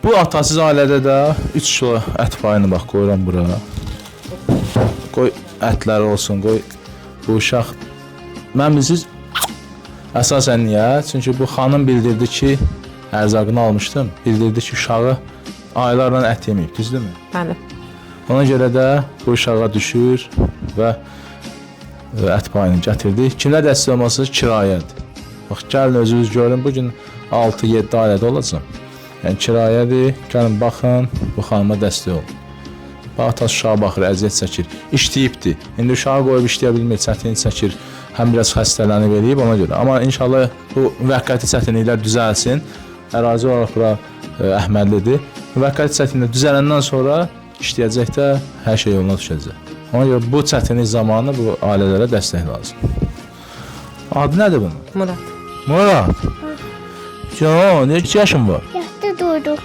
Bu atasız ailədə də 3 kilo ət payını bax qoyuram bura. Qoy ətləri olsun, qoy bu uşaq. Mən bilirsiniz, əsasən niyə? Çünki bu xanım bildirdi ki, ərzaqını almışdım. Bildirdi ki, uşağı aylarla ət yeməyib, düzdürmü? Bəli. Ona görə də bu uşağa düşür və ət payını gətirdi. Kimlə dəstək olmasınız? Kirayədir. Bax, gəlin özünüz görün, bugün 6-7 ailədə olacaq. Yəni kirayədir, gəlin baxın, bu xanıma dəstək olun. Bax, tas uşağa baxır, əziyyət çəkir, işləyibdir. İndi uşağı qoyub işləyə bilmir, çətinlik çəkir, həm biraz xəstələnib eləyib ona görə. Amma inşallah bu müvəqqəti çətinliklər düzəlsin. Ərazi olaraq bura əhmədlidir. Müvəqqəti çətinliklər düzələndən sonra işləyəcək də hər şey yoluna düşəcək. Ona görə bu çətinlik zamanı bu ailələrə dəstək lazım. Adı nədir bunun? Murad. Murad. Can, neçə yaşın var?